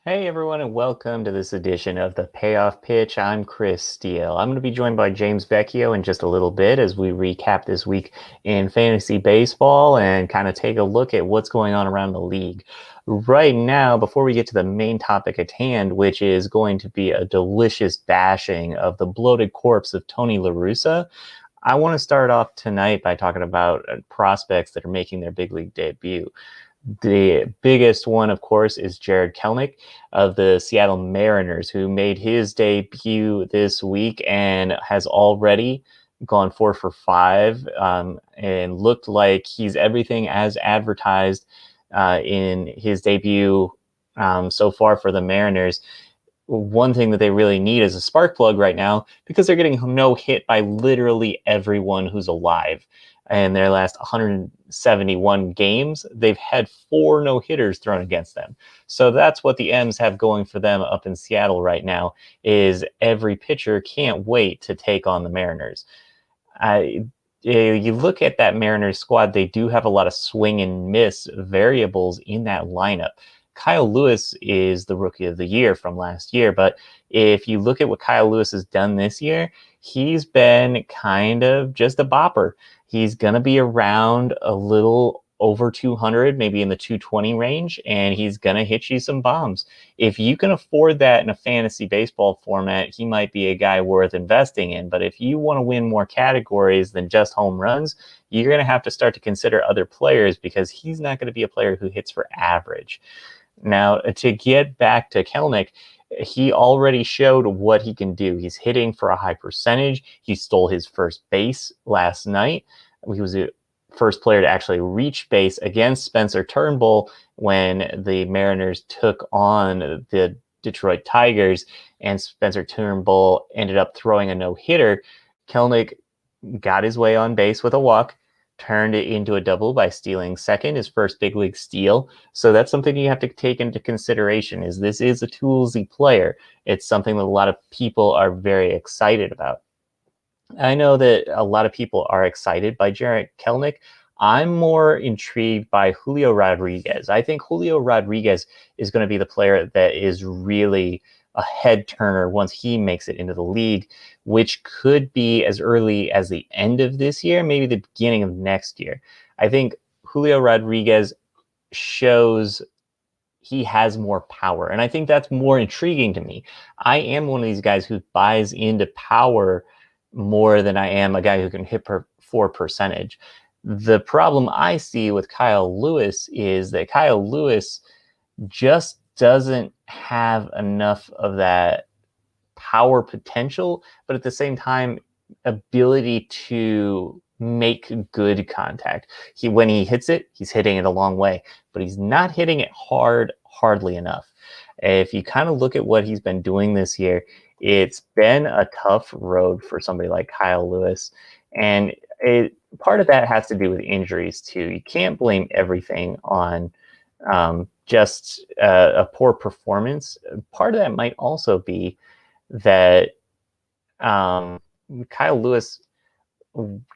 Hey everyone, and welcome to this edition of the Payoff Pitch. I'm Chris Steele. I'm going to be joined by James Vecchio in just a little bit as we recap this week in fantasy baseball and kind of take a look at what's going on around the league. Right now, before we get to the main topic at hand, which is going to be a delicious bashing of the bloated corpse of Tony LaRussa, I want to start off tonight by talking about prospects that are making their big league debut. The biggest one, of course, is Jared Kellnick of the Seattle Mariners, who made his debut this week and has already gone 4 for 5 and looked like he's everything as advertised in his debut so far for the Mariners. One thing that they really need is a spark plug right now because they're getting no hit by literally everyone who's alive. In their last 171 games, they've had 4 no-hitters thrown against them. So that's what the M's have going for them up in Seattle right now, is every pitcher can't wait to take on the Mariners. You look at that Mariners squad, they do have a lot of swing and miss variables in that lineup. Kyle Lewis is the rookie of the year from last year, but if you look at what Kyle Lewis has done this year, he's been kind of just a bopper. He's going to be around a little over 200, maybe in the 220 range, and he's going to hit you some bombs. If you can afford that in a fantasy baseball format, he might be a guy worth investing in. But if you want to win more categories than just home runs, you're going to have to start to consider other players because he's not going to be a player who hits for average. Now, to get back to Kellnick, he already showed what he can do. He's hitting for a high percentage. He stole his first base last night. He was the first player to actually reach base against Spencer Turnbull when the Mariners took on the Detroit Tigers, and Spencer Turnbull ended up throwing a no-hitter. Kellnick got his way on base with a walk, turned it into a double by stealing second, his first big league steal. So that's something you have to take into consideration, is this is a toolsy player. It's something that a lot of people are very excited about. I know that a lot of people are excited by Jared Kellnick. I'm more intrigued by Julio Rodriguez. I think Julio Rodriguez is going to be the player that is really a head turner once he makes it into the league, which could be as early as the end of this year, maybe the beginning of next year. I think Julio Rodriguez shows he has more power, and I think that's more intriguing to me. I am one of these guys who buys into power more than I am a guy who can hit for percentage. The problem I see with Kyle Lewis is that Kyle Lewis just doesn't have enough of that power potential, but at the same time, ability to make good contact. When he hits it, he's hitting it a long way, but he's not hitting it hardly enough. If you kind of look at what he's been doing this year, it's been a tough road for somebody like Kyle Lewis. And part of that has to do with injuries, too. You can't blame everything on just a poor performance. Part of that might also be that Kyle Lewis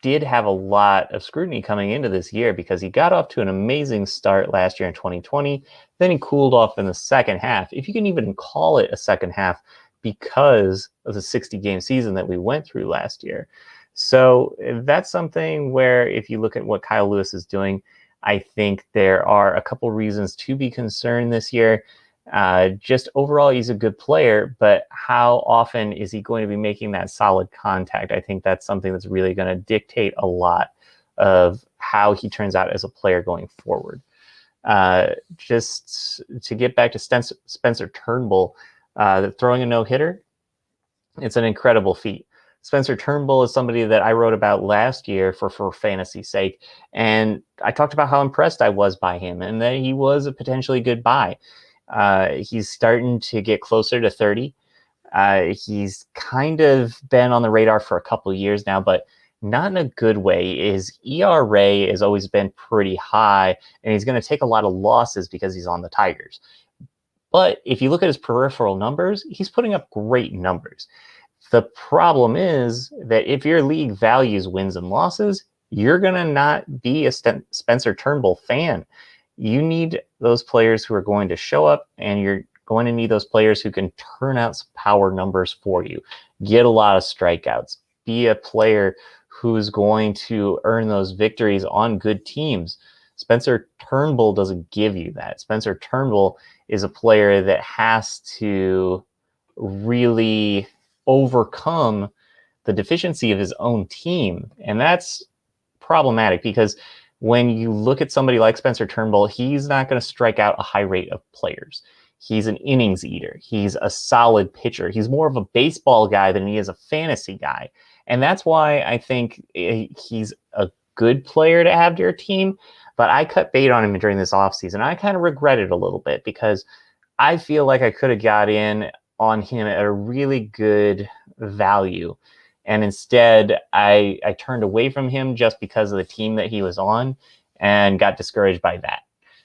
did have a lot of scrutiny coming into this year because he got off to an amazing start last year in 2020. Then he cooled off in the second half, if you can even call it a second half, because of the 60-game season that we went through last year. So that's something where if you look at what Kyle Lewis is doing, I think there are a couple reasons to be concerned this year. Just overall, he's a good player, but how often is he going to be making that solid contact? I think that's something that's really going to dictate a lot of how he turns out as a player going forward. Just to get back to Spencer Turnbull, throwing a no-hitter, it's an incredible feat. Spencer Turnbull is somebody that I wrote about last year for fantasy's sake, and I talked about how impressed I was by him and that he was a potentially good buy. He's starting to get closer to 30. He's kind of been on the radar for a couple of years now, but not in a good way. His ERA has always been pretty high, and he's going to take a lot of losses because he's on the Tigers. But if you look at his peripheral numbers, he's putting up great numbers. The problem is that if your league values wins and losses, you're going to not be a Spencer Turnbull fan. You need those players who are going to show up, and you're going to need those players who can turn out some power numbers for you, get a lot of strikeouts, be a player who's going to earn those victories on good teams. Spencer Turnbull doesn't give you that. Spencer Turnbull is a player that has to really overcome the deficiency of his own team. And that's problematic because when you look at somebody like Spencer Turnbull, he's not going to strike out a high rate of players. He's an innings eater. He's a solid pitcher. He's more of a baseball guy than he is a fantasy guy. And that's why I think he's a good player to have to your team. But I cut bait on him during this offseason. I kind of regret it a little bit because I feel like I could have got in on him at a really good value. And instead, I turned away from him just because of the team that he was on and got discouraged by that.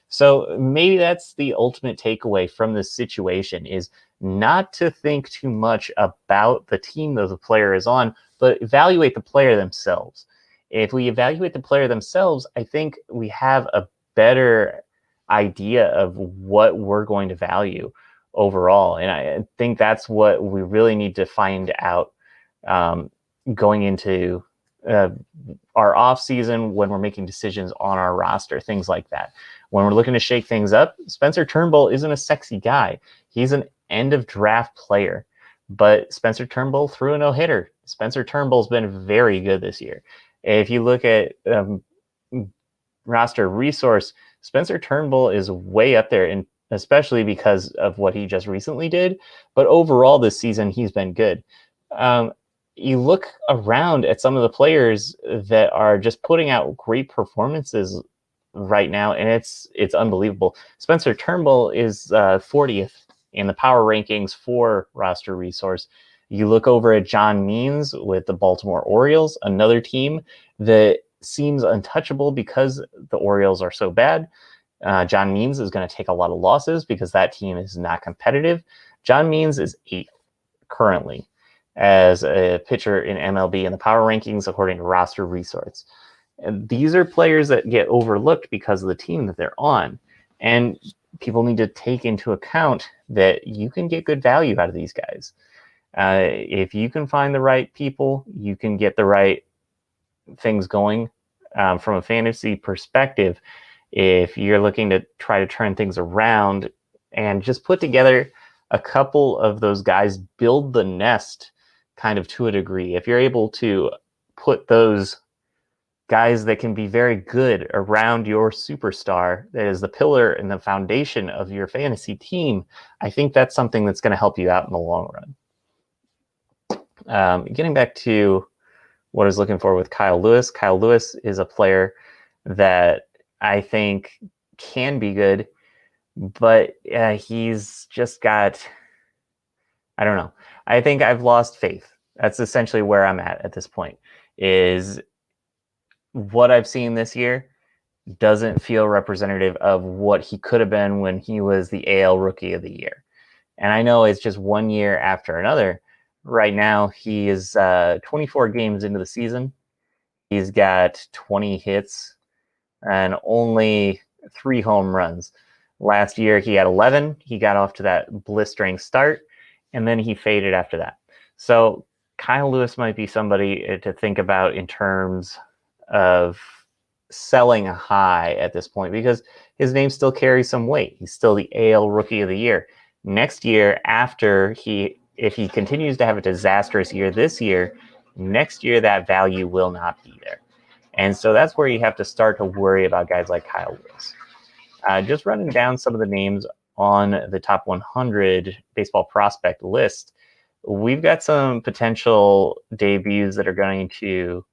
So maybe that's the ultimate takeaway from this situation is not to think too much about the team that the player is on, but evaluate the player themselves. If we evaluate the player themselves, I think we have a better idea of what we're going to value overall. And I think that's what we really need to find out going into our off season when we're making decisions on our roster, things like that. When we're looking to shake things up, Spencer Turnbull isn't a sexy guy. He's an end of draft player, but Spencer Turnbull threw a no-hitter. Spencer Turnbull's been very good this year. If you look at roster resource, Spencer Turnbull is way up there, and especially because of what he just recently did. But overall this season, he's been good. You look around at some of the players that are just putting out great performances right now, and it's unbelievable. Spencer Turnbull is 40th in the power rankings for roster resource. You look over at John Means with the Baltimore Orioles, another team that seems untouchable because the Orioles are so bad. John Means is going to take a lot of losses because that team is not competitive. John Means is 8th currently as a pitcher in MLB in the power rankings according to roster resource. And these are players that get overlooked because of the team that they're on. And people need to take into account that you can get good value out of these guys. If you can find the right people, you can get the right things going from a fantasy perspective. If you're looking to try to turn things around and just put together a couple of those guys, build the nest kind of to a degree. If you're able to put those guys that can be very good around your superstar that is the pillar and the foundation of your fantasy team, I think that's something that's going to help you out in the long run. Getting back to what I was looking for with Kyle Lewis. Kyle Lewis is a player that I think can be good, but he's just got, I don't know. I think I've lost faith. That's essentially where I'm at this point, is what I've seen this year doesn't feel representative of what he could have been when he was the AL Rookie of the Year. And I know it's just one year after another. Right now, he is 24 games into the season. He's got 20 hits and only 3 home runs. Last year, he had 11. He got off to that blistering start, and then he faded after that. So Kyle Lewis might be somebody to think about in terms of selling high at this point because his name still carries some weight. He's still the AL Rookie of the Year. Next year, if he continues to have a disastrous year this year, next year that value will not be there. And so that's where you have to start to worry about guys like Kyle Lewis. Just running down some of the names on the top 100 baseball prospect list, we've got some potential debuts that are going to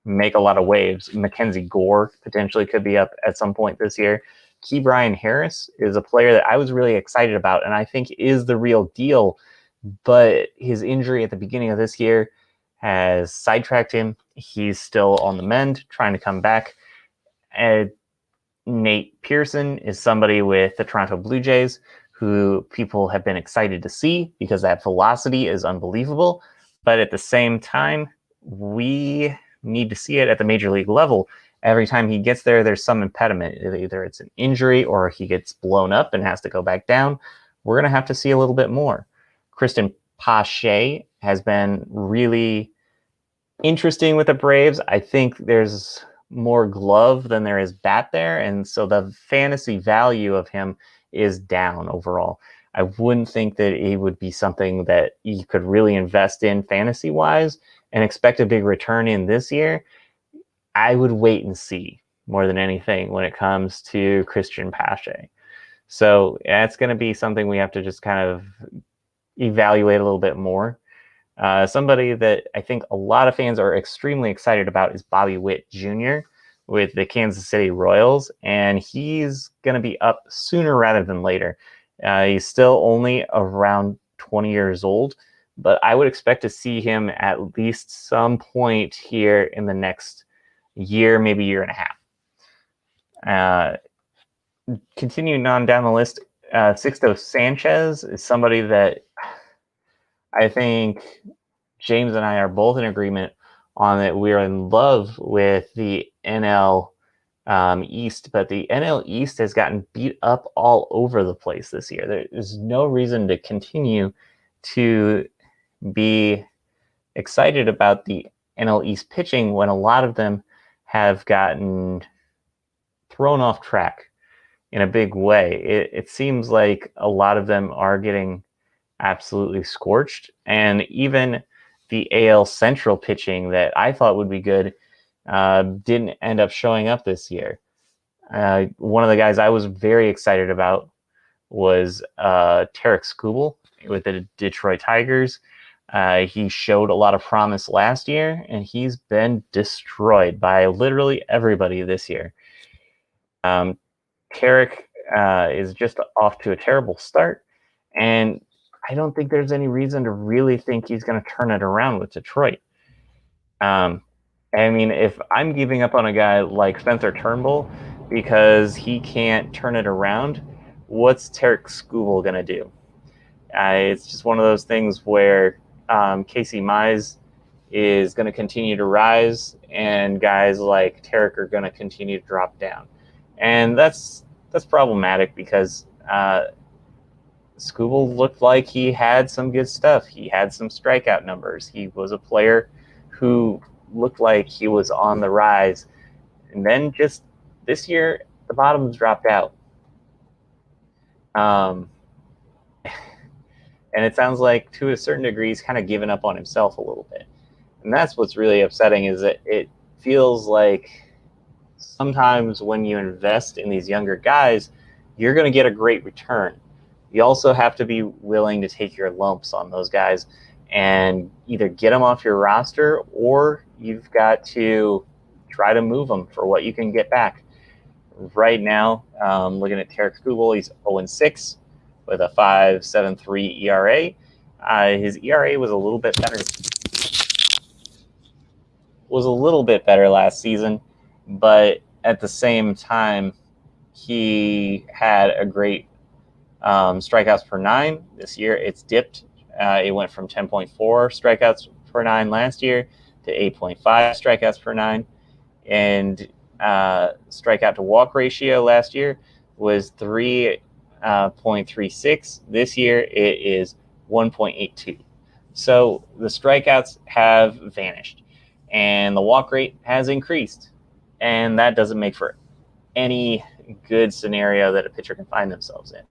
make a lot of waves. Mackenzie Gore potentially could be up at some point this year. Key Brian Harris is a player that I was really excited about and I think is the real deal, but his injury at the beginning of this year has sidetracked him. He's still on the mend, trying to come back. And Nate Pearson is somebody with the Toronto Blue Jays who people have been excited to see because that velocity is unbelievable. But at the same time, we need to see it at the major league level. Every time he gets there, there's some impediment. Either it's an injury or he gets blown up and has to go back down. we're going to have to see a little bit more. Kristen Pache has been really interesting with the Braves. I think there's more glove than there is bat there, and so the fantasy value of him is down overall. I wouldn't think that he would be something that you could really invest in fantasy-wise and expect a big return in this year. I would wait and see more than anything when it comes to Christian Pache. So that's going to be something we have to just kind of evaluate a little bit more. Somebody that I think a lot of fans are extremely excited about is Bobby Witt Jr. with the Kansas City Royals, and he's going to be up sooner rather than later. He's still only around 20 years old, but I would expect to see him at least some point here in the next year, maybe year and a half. Continuing on down the list, Sixto Sanchez is somebody that I think James and I are both in agreement on that we're in love with the NL East, but the NL East has gotten beat up all over the place this year. There is no reason to continue to be excited about the NL East pitching when a lot of them have gotten thrown off track in a big way. It seems like a lot of them are getting absolutely scorched, and even the AL Central pitching that I thought would be good didn't end up showing up this year. One of the guys I was very excited about was Tarik Skubal with the Detroit Tigers. He showed a lot of promise last year, and he's been destroyed by literally everybody this year. Tarik is just off to a terrible start, and I don't think there's any reason to really think he's going to turn it around with Detroit. I mean, if I'm giving up on a guy like Spencer Turnbull because he can't turn it around, what's Tarik Skubal going to do? It's just one of those things where Casey Mize is going to continue to rise, and guys like Tarik are going to continue to drop down. And that's problematic because Skubal looked like he had some good stuff. He had some strikeout numbers. He was a player who looked like he was on the rise. And then just this year, the bottom's dropped out. And it sounds like, to a certain degree, he's kind of given up on himself a little bit. And that's what's really upsetting, is that it feels like sometimes when you invest in these younger guys, you're going to get a great return. You also have to be willing to take your lumps on those guys and either get them off your roster, or you've got to try to move them for what you can get back. Right now, looking at Tarik Skubal, he's 0-6 with a 5.73 ERA. His ERA was a little bit better last season, but at the same time, he had a great strikeouts per 9. This year, it's dipped. It went from 10.4 strikeouts per 9 last year to 8.5 strikeouts per 9. And strikeout to walk ratio last year was 3.36. This year, it is 1.82. So the strikeouts have vanished, and the walk rate has increased. And that doesn't make for any good scenario that a pitcher can find themselves in.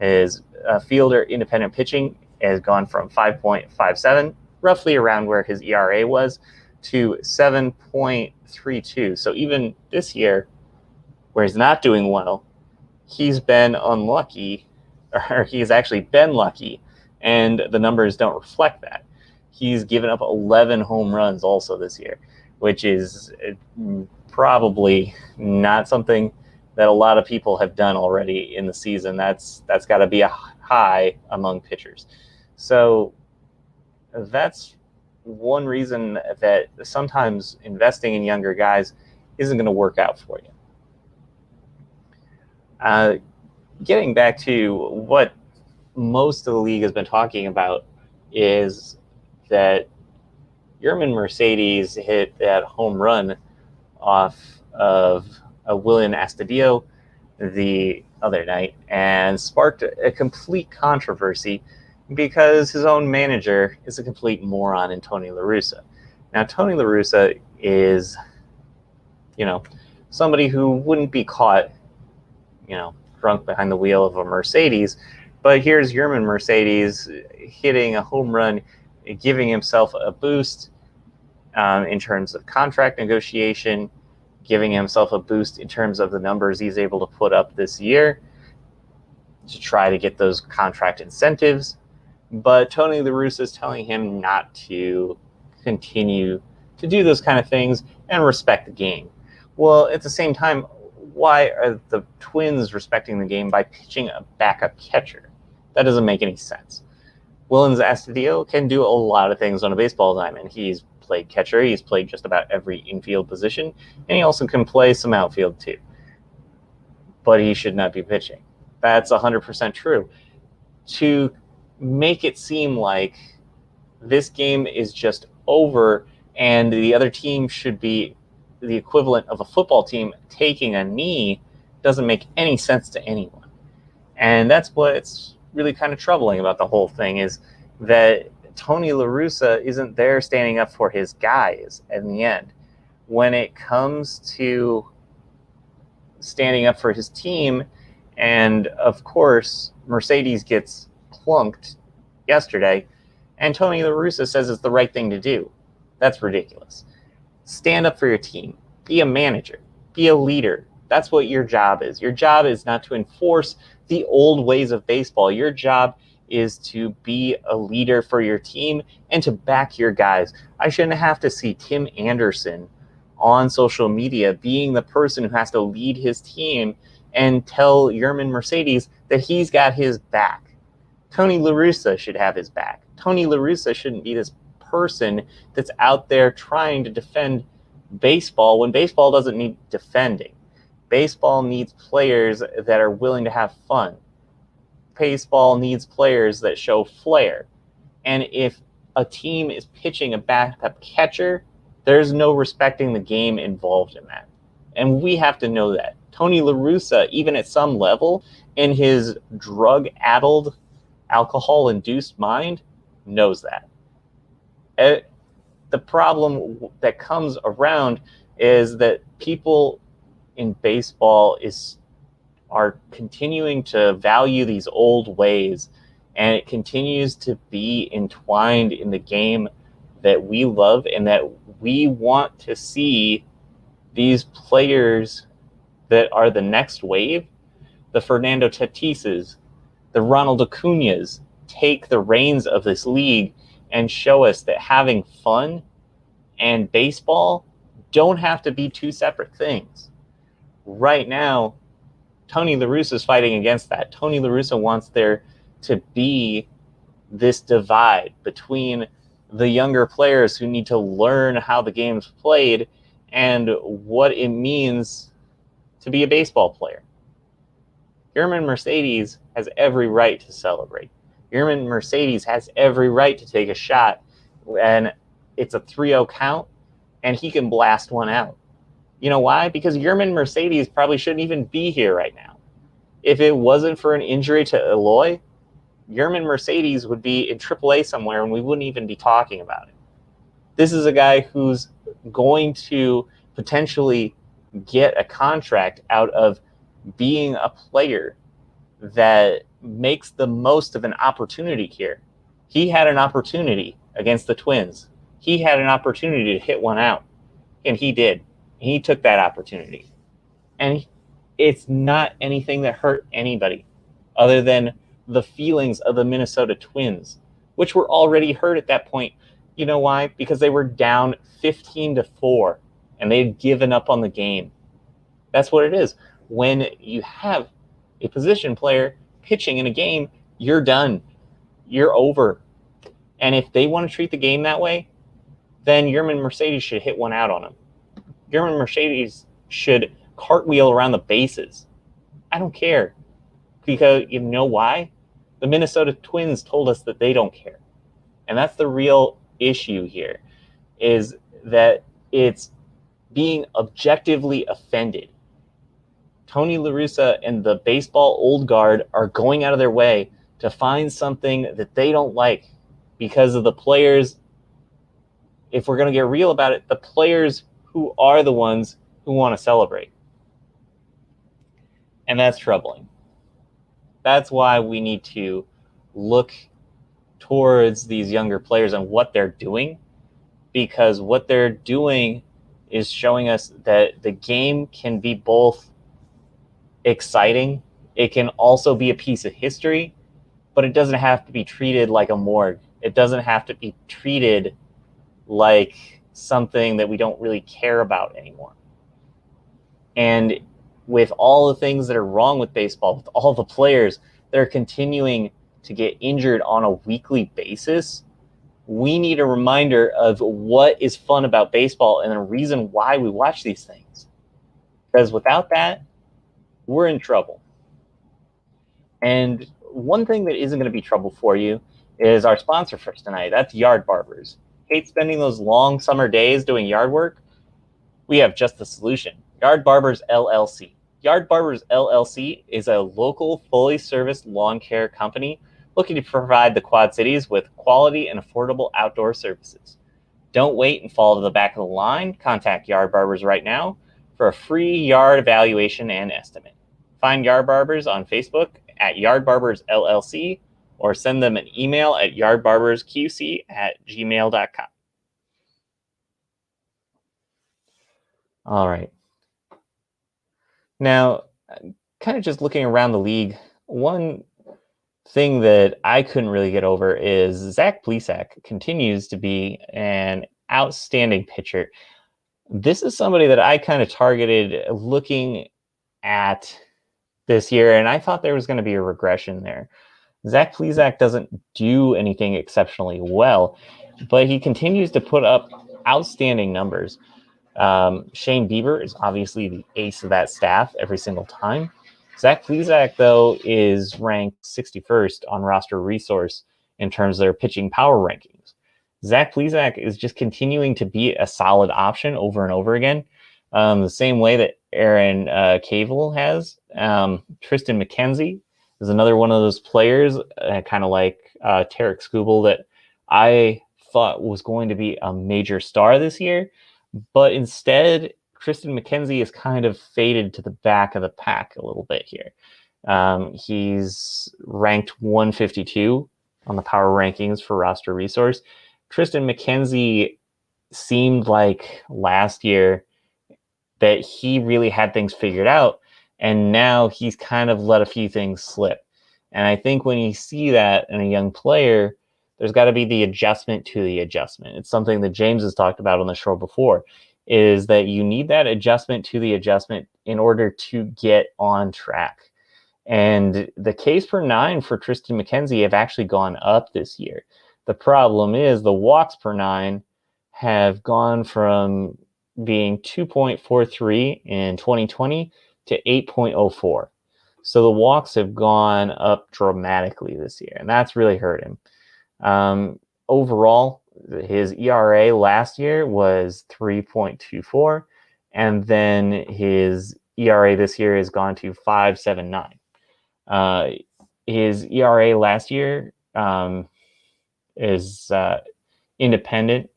His fielder independent pitching has gone from 5.57, roughly around where his ERA was, to 7.32. So even this year, where he's not doing well, he's been unlucky, or he's actually been lucky, and the numbers don't reflect that. He's given up 11 home runs also this year, which is probably not something that a lot of people have done already in the season. That's got to be a high among pitchers. So that's one reason that sometimes investing in younger guys isn't going to work out for you. Getting back to what most of the league has been talking about is that Yermin Mercedes hit that home run off of William Astudillo, the other night and sparked a complete controversy because his own manager is a complete moron in Tony LaRussa. Now, Tony LaRussa is, somebody who wouldn't be caught, drunk behind the wheel of a Mercedes. But here's Yerman Mercedes hitting a home run, giving himself a boost in terms of contract negotiation, giving himself a boost in terms of the numbers he's able to put up this year to try to get those contract incentives. But Tony LaRussa is telling him not to continue to do those kind of things and respect the game. Well, at the same time, why are the Twins respecting the game by pitching a backup catcher? That doesn't make any sense. Willens Astudillo can do a lot of things on a baseball diamond. He's played catcher, he's played just about every infield position, and he also can play some outfield too. But he should not be pitching. That's 100% true. To make it seem like this game is just over and the other team should be the equivalent of a football team taking a knee doesn't make any sense to anyone. And that's what's really kind of troubling about the whole thing, is that Tony LaRussa isn't there standing up for his guys in the end. When it comes to standing up for his team, and of course, Mercedes gets plunked yesterday, and Tony LaRussa says it's the right thing to do. That's ridiculous. Stand up for your team. Be a manager. Be a leader. That's what your job is. Your job is not to enforce the old ways of baseball. Your job is to be a leader for your team and to back your guys. I shouldn't have to see Tim Anderson on social media being the person who has to lead his team and tell Yerman Mercedes that he's got his back. Tony LaRussa should have his back. Tony LaRussa shouldn't be this person that's out there trying to defend baseball when baseball doesn't need defending. Baseball needs players that are willing to have fun. Baseball needs players that show flair. And if a team is pitching a backup catcher, there's no respecting the game involved in that. And we have to know that. Tony LaRussa, even at some level, in his drug-addled, alcohol-induced mind, knows that. The problem that comes around is that people in baseball are continuing to value these old ways, and it continues to be entwined in the game that we love and that we want to see these players that are the next wave, the Fernando Tatises, the Ronald Acuñas, take the reins of this league and show us that having fun and baseball don't have to be two separate things. Right now, Tony LaRussa is fighting against that. Tony LaRussa wants there to be this divide between the younger players who need to learn how the game's played and what it means to be a baseball player. Yerman Mercedes has every right to celebrate. Yerman Mercedes has every right to take a shot, and it's a 3-0 count, and he can blast one out. You know why? Because Yerman Mercedes probably shouldn't even be here right now. If it wasn't for an injury to Eloy, Yerman Mercedes would be in AAA somewhere, and we wouldn't even be talking about it. This is a guy who's going to potentially get a contract out of being a player that makes the most of an opportunity here. He had an opportunity against the Twins. He had an opportunity to hit one out, and he did. He took that opportunity. And it's not anything that hurt anybody other than the feelings of the Minnesota Twins, which were already hurt at that point. You know why? Because they were down 15-4, and they had given up on the game. That's what it is. When you have a position player pitching in a game, you're done. You're over. And if they want to treat the game that way, then Yerman Mercedes should hit one out on him. Yerman Mercedes should cartwheel around the bases. I don't care. Because you know why? The Minnesota Twins told us that they don't care. And that's the real issue here, is that it's being objectively offended. Tony LaRussa and the baseball old guard are going out of their way to find something that they don't like because of the players. If we're going to get real about it, the players who are the ones who want to celebrate. And that's troubling. That's why we need to look towards these younger players and what they're doing, because what they're doing is showing us that the game can be both exciting, it can also be a piece of history, but it doesn't have to be treated like a morgue. It doesn't have to be treated like something that we don't really care about anymore. And with all the things that are wrong with baseball, with all the players that are continuing to get injured on a weekly basis, we need a reminder of what is fun about baseball and the reason why we watch these things. Because without that, we're in trouble. And one thing that isn't going to be trouble for you is our sponsor for tonight. That's Yard Barbers. Hate spending those long summer days doing yard work? We have just the solution. Yard Barbers LLC. Yard Barbers LLC is a local, fully serviced lawn care company looking to provide the Quad Cities with quality and affordable outdoor services. Don't wait and fall to the back of the line. Contact Yard Barbers right now for a free yard evaluation and estimate. Find Yard Barbers on Facebook at Yard Barbers LLC or send them an email at yardbarbersqc@gmail.com. All right. Now, kind of just looking around the league, one thing that I couldn't really get over is Zach Plesac continues to be an outstanding pitcher. This is somebody that I kind of targeted looking at this year, and I thought there was going to be a regression there. Zach Plesac doesn't do anything exceptionally well, but he continues to put up outstanding numbers. Shane Bieber is obviously the ace of that staff every single time. Zach Plesac, though, is ranked 61st on Roster Resource in terms of their pitching power rankings. Zach Plesac is just continuing to be a solid option over and over again, the same way that Aaron Cavell has. Tristan Mckenzie is another one of those players, kind of like Tarik Skubal, that I thought was going to be a major star this year. But instead, Kristen Mckenzie is kind of faded to the back of the pack a little bit here. He's ranked 152 on the power rankings for Roster Resource. Tristan Mckenzie seemed like last year that he really had things figured out, and now he's kind of let a few things slip. And I think when you see that in a young player, there's got to be the adjustment to the adjustment. It's something that James has talked about on the show before, is that you need that adjustment to the adjustment in order to get on track. And the Ks per nine for Tristan Mckenzie have actually gone up this year. The problem is the walks per nine have gone from being 2.43 in 2020 to 8.04. So the walks have gone up dramatically this year, and that's really hurt him. Overall, his ERA last year was 3.24, and then his ERA this year has gone to 5.79. His ERA last year is independent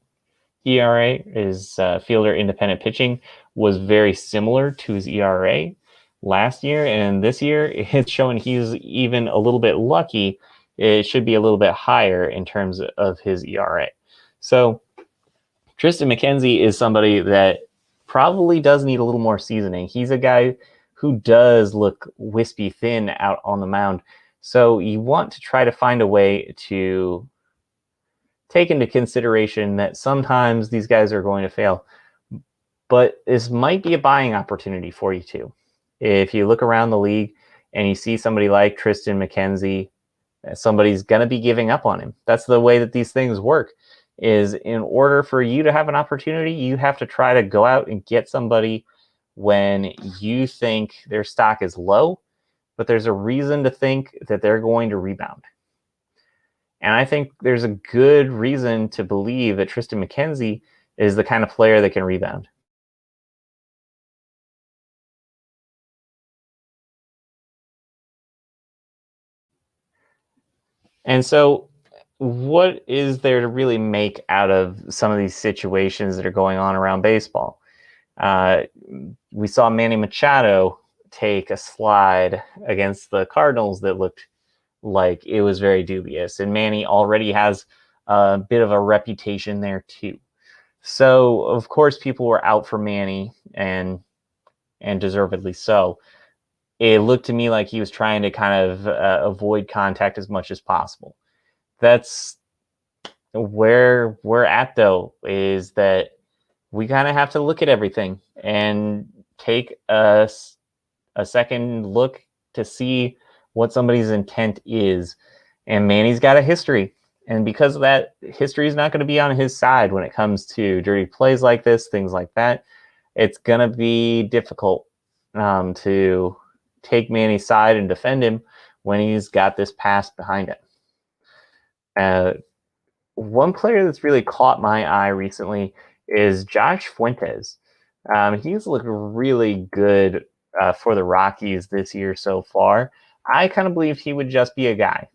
ERA, his fielder independent pitching was very similar to his ERA last year, and this year it's showing he's even a little bit lucky. It should be a little bit higher in terms of his ERA. So Tristan Mckenzie is somebody that probably does need a little more seasoning. He's a guy who does look wispy thin out on the mound. So you want to try to find a way to take into consideration that sometimes these guys are going to fail. But this might be a buying opportunity for you too. If you look around the league and you see somebody like Tristan Mckenzie, somebody's going to be giving up on him. That's the way that these things work, is in order for you to have an opportunity, you have to try to go out and get somebody when you think their stock is low, but there's a reason to think that they're going to rebound. And I think there's a good reason to believe that Tristan Mckenzie is the kind of player that can rebound. And so, what is there to really make out of some of these situations that are going on around baseball? Uh, we saw Manny Machado take a slide against the Cardinals that looked like it was very dubious, and Manny already has a bit of a reputation there too. So, of course, people were out for Manny, and deservedly so. It looked to me like he was trying to kind of avoid contact as much as possible. That's where we're at, though, is that we kind of have to look at everything and take a second look to see what somebody's intent is. And Manny's got a history. And because of that, history is not going to be on his side when it comes to dirty plays like this, things like that. It's going to be difficult to take Manny's side and defend him when he's got this past behind him. One player that's really caught my eye recently is Josh Fuentes. He's looked really good for the Rockies this year so far. I kind of believed he would just be a guy.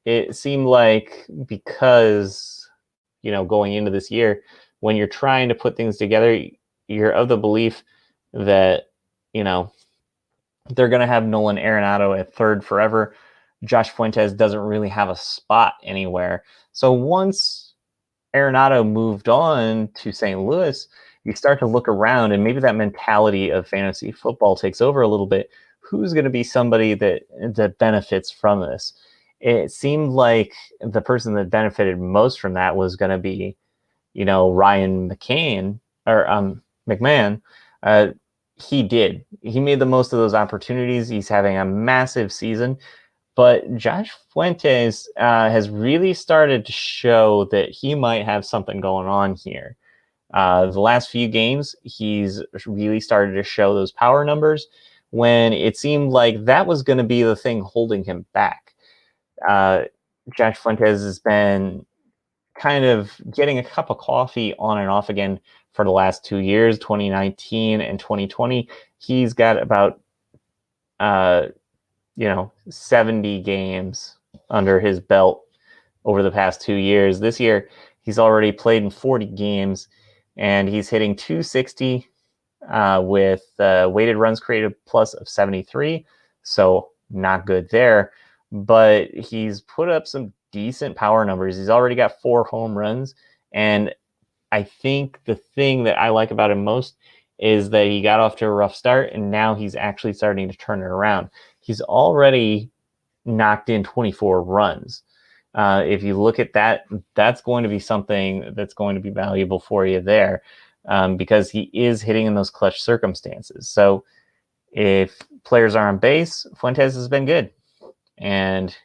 It seemed like because, going into this year, when you're trying to put things together, you're of the belief that, they're going to have Nolan Arenado at third forever. Josh Fuentes doesn't really have a spot anywhere. So once Arenado moved on to St. Louis, you start to look around, and maybe that mentality of fantasy football takes over a little bit. Who's going to be somebody that benefits from this? It seemed like the person that benefited most from that was going to be, Ryan McMahon. He did. He made the most of those opportunities. He's having a massive season. But Josh Fuentes has really started to show that he might have something going on here. The last few games, he's really started to show those power numbers when it seemed like that was going to be the thing holding him back. Josh Fuentes has been kind of getting a cup of coffee on and off again for the last 2 years, 2019 and 2020. He's got about 70 games under his belt over the past 2 years. This year, he's already played in 40 games, and he's hitting 260 with weighted runs created plus of 73. So not good there, but he's put up some decent power numbers. He's already got 4 home runs, and I think the thing that I like about him most is that he got off to a rough start, and now he's actually starting to turn it around. He's already knocked in 24 runs. If you look at that, that's going to be something that's going to be valuable for you there, because he is hitting in those clutch circumstances. So if players are on base, Fuentes has been good. And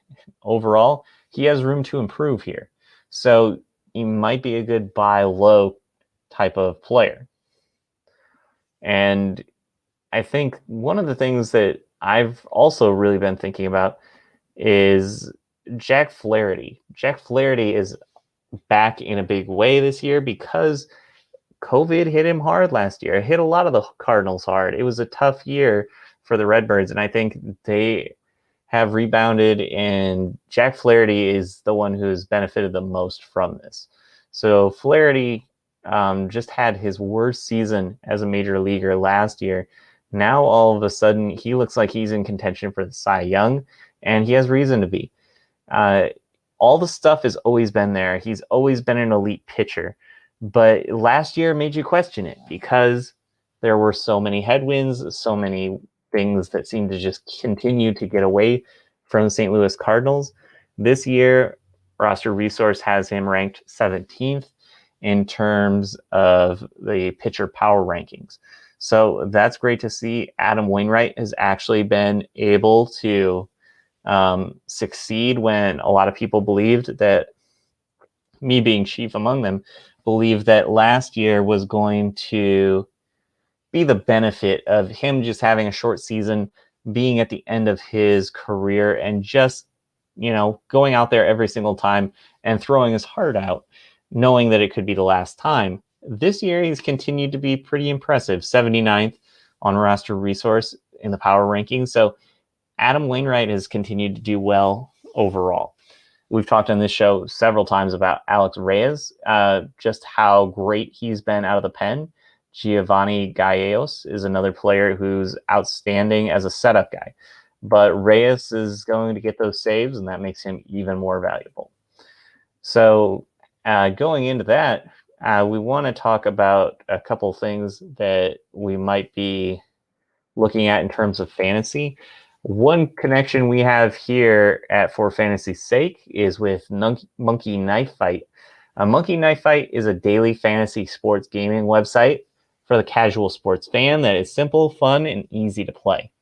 overall, he has room to improve here. So he might be a good buy low type of player. And I think one of the things that I've also really been thinking about is Jack Flaherty. Jack Flaherty is back in a big way this year because COVID hit him hard last year. It hit a lot of the Cardinals hard. It was a tough year for the Redbirds, and I think they have rebounded, and Jack Flaherty is the one who's benefited the most from this. So Flaherty just had his worst season as a major leaguer last year. Now all of a sudden he looks like he's in contention for the Cy Young, and he has reason to be. All the stuff has always been there. He's always been an elite pitcher, but last year made you question it because there were so many headwinds, so many things that seem to just continue to get away from the St. Louis Cardinals. This year, Roster Resource has him ranked 17th in terms of the pitcher power rankings. So that's great to see. Adam Wainwright has actually been able to succeed when a lot of people believed that, me being chief among them, believed that last year was going to be the benefit of him just having a short season, being at the end of his career, and just, going out there every single time and throwing his heart out, knowing that it could be the last time. This year, he's continued to be pretty impressive, 79th on Roster Resource in the power rankings. So Adam Wainwright has continued to do well overall. We've talked on this show several times about Alex Reyes, just how great he's been out of the pen. Giovanni Gallegos is another player who's outstanding as a setup guy. But Reyes is going to get those saves, and that makes him even more valuable. So going into that, we want to talk about a couple things that we might be looking at in terms of fantasy. One connection we have here at For Fantasy's Sake is with Monkey Knife Fight. Monkey Knife Fight is a daily fantasy sports gaming website for the casual sports fan that is simple, fun, and easy to play.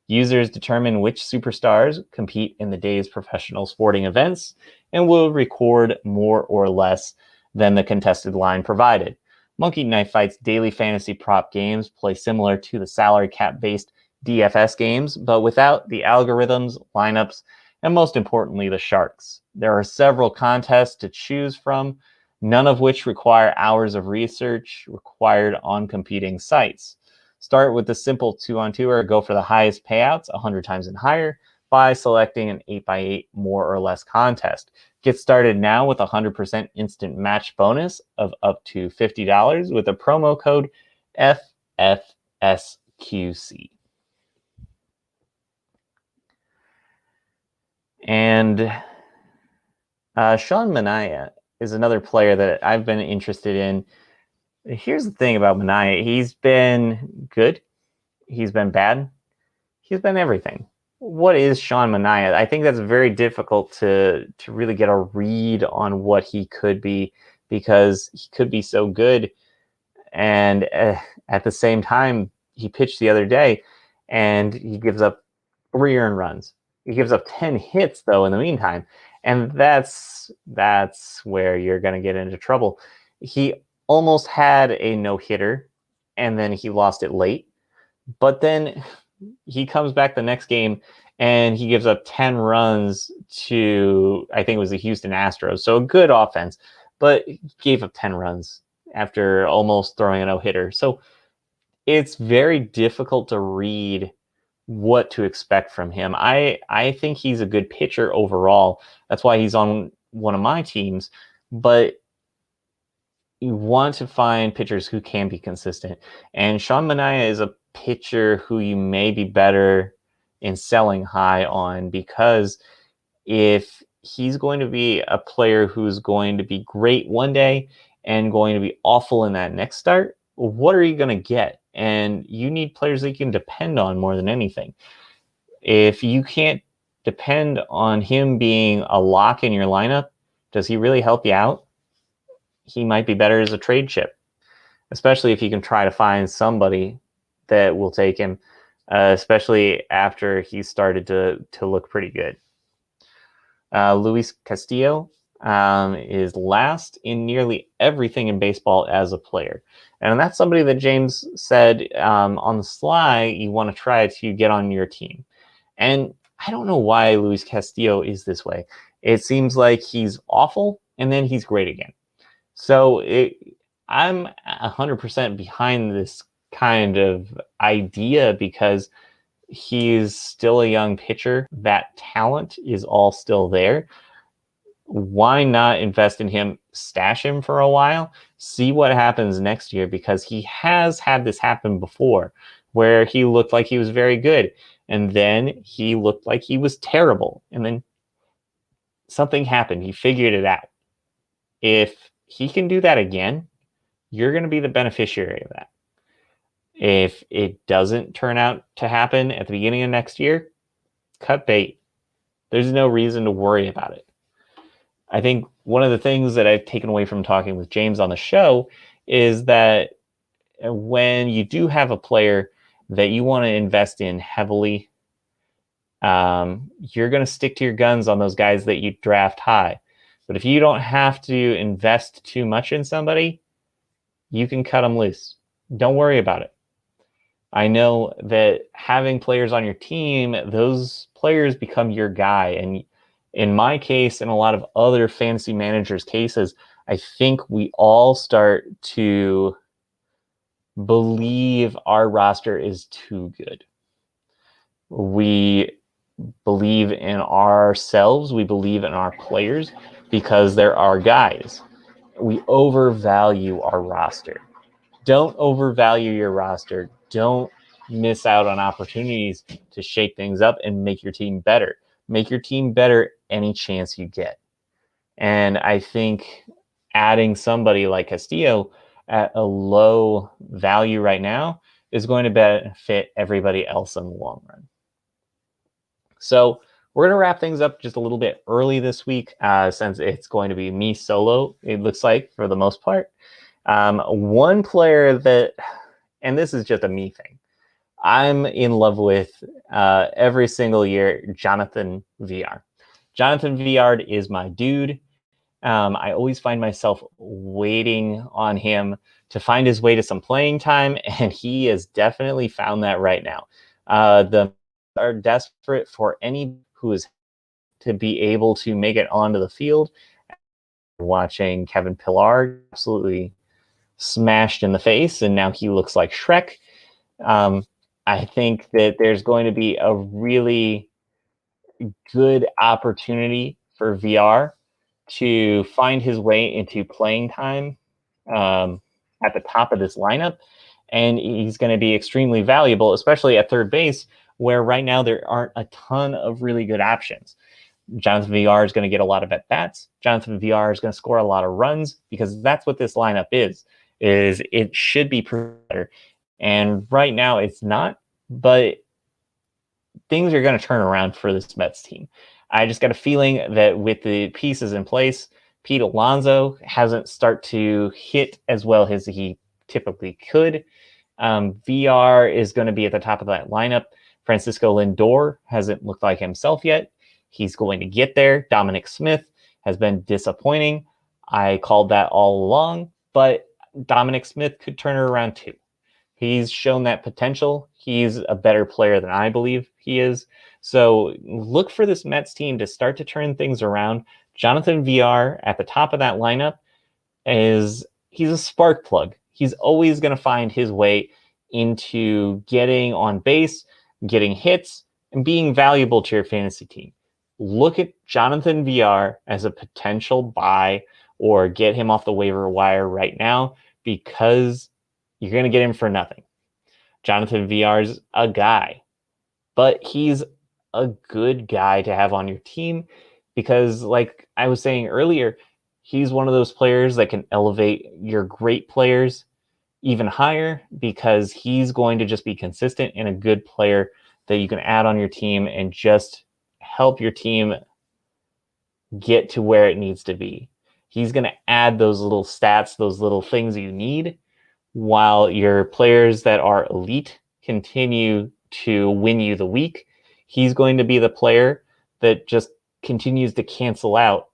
Users determine which superstars compete in the day's professional sporting events and will record more or less than the contested line provided. Monkey Knife Fight's daily fantasy prop games play similar to the salary cap-based DFS games, but without the algorithms, lineups, and most importantly, the sharks. There are several contests to choose from, none of which require hours of research required on competing sites. Start with the simple 2-on-2 or go for the highest payouts, 100 times and higher, by selecting an 8x8 more or less contest. Get started now with a 100% instant match bonus of up to $50 with a promo code FFSQC. And Sean Manaya is another player that I've been interested in. Here's the thing about Manaya. He's been good. He's been bad. He's been everything. What is Sean Manaya? I think that's very difficult to really get a read on what he could be, because he could be so good. And at the same time, he pitched the other day and he gives up 3 earned runs. He gives up 10 hits, though, in the meantime. And that's where you're going to get into trouble. He almost had a no-hitter, and then he lost it late. But then he comes back the next game, and he gives up 10 runs to, I think it was the Houston Astros. So a good offense, but he gave up 10 runs after almost throwing a no-hitter. So it's very difficult to read what to expect from him. I think he's a good pitcher overall. That's why he's on one of my teams. But you want to find pitchers who can be consistent. And Sean Manaya is a pitcher who you may be better in selling high on, because if he's going to be a player who's going to be great one day and going to be awful in that next start, what are you going to get? And you need players that you can depend on more than anything. If you can't depend on him being a lock in your lineup, does he really help you out? He might be better as a trade chip, especially if you can try to find somebody that will take him, especially after he started to look pretty good. Luis Castillo is last in nearly everything in baseball as a player. And that's somebody that James said on the sly you want to try to get on your team. And I don't know why Luis Castillo is this way. It seems like he's awful, and then he's great again. So I'm 100% behind this kind of idea, because he's still a young pitcher. That talent is all still there. Why not invest in him, stash him for a while, see what happens next year? Because he has had this happen before, where he looked like he was very good, and then he looked like he was terrible, and then something happened. He figured it out. If he can do that again, you're going to be the beneficiary of that. If it doesn't turn out to happen at the beginning of next year, cut bait. There's no reason to worry about it. I think one of the things that I've taken away from talking with James on the show is that when you do have a player that you want to invest in heavily, you're going to stick to your guns on those guys that you draft high. But if you don't have to invest too much in somebody, you can cut them loose. Don't worry about it. I know that having players on your team, those players become your guy. And in my case, and a lot of other fantasy managers' cases, I think we all start to believe our roster is too good. We believe in ourselves. We believe in our players because they're our guys. We overvalue our roster. Don't overvalue your roster. Don't miss out on opportunities to shake things up and make your team better. Make your team better any chance you get. And I think adding somebody like Castillo at a low value right now is going to benefit everybody else in the long run. So we're going to wrap things up just a little bit early this week, since it's going to be me solo, it looks like, for the most part. One player that, and this is just a me thing, I'm in love with every single year, Jonathan VR. Jonathan VR is my dude. I always find myself waiting on him to find his way to some playing time, and he has definitely found that right now. The are desperate for any who is to be able to make it onto the field. Watching Kevin Pillar absolutely smashed in the face, and now he looks like Shrek. I think that there's going to be a really good opportunity for VR to find his way into playing time at the top of this lineup. And he's going to be extremely valuable, especially at third base, where right now there aren't a ton of really good options. Jonathan VR is going to get a lot of at-bats. Jonathan VR is going to score a lot of runs because that's what this lineup is it should be better. And right now it's not, but things are going to turn around for this Mets team. I just got a feeling that with the pieces in place, Pete Alonso hasn't started to hit as well as he typically could. VR is going to be at the top of that lineup. Francisco Lindor hasn't looked like himself yet. He's going to get there. Dominic Smith has been disappointing. I called that all along, but Dominic Smith could turn it around too. He's shown that potential. He's a better player than I believe he is. So look for this Mets team to start to turn things around. Jonathan VR at the top of that lineup he's a spark plug. He's always going to find his way into getting on base, getting hits, and being valuable to your fantasy team. Look at Jonathan VR as a potential buy or get him off the waiver wire right now because you're going to get him for nothing. Jonathan VR's a guy, but he's a good guy to have on your team because, like I was saying earlier, he's one of those players that can elevate your great players even higher because he's going to just be consistent and a good player that you can add on your team and just help your team get to where it needs to be. He's going to add those little stats, those little things you need, while your players that are elite continue to win you the week. He's going to be the player that just continues to cancel out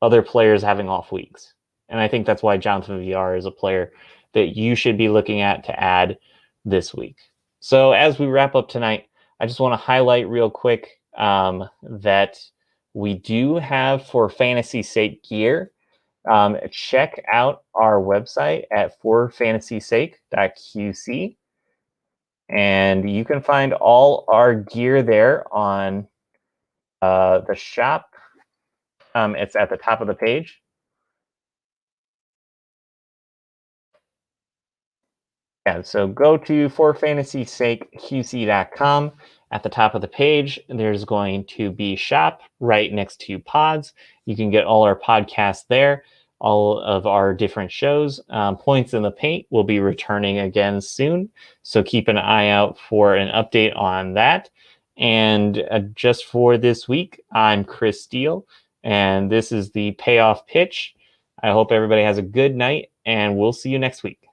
other players having off weeks. And I think that's why Jonathan VR is a player that you should be looking at to add this week. So as we wrap up tonight, I just want to highlight real quick that we do have for fantasy sake gear. Check out our website at forfantasysake.qc. And you can find all our gear there on the shop. It's at the top of the page. Yeah, so go to forfantasysakeqc.com. At the top of the page, there's going to be shop right next to pods. You can get all our podcasts there, all of our different shows. Points in the Paint will be returning again soon, so keep an eye out for an update on that. And just for this week, I'm Chris Steele, and this is the Payoff Pitch. I hope everybody has a good night, and we'll see you next week.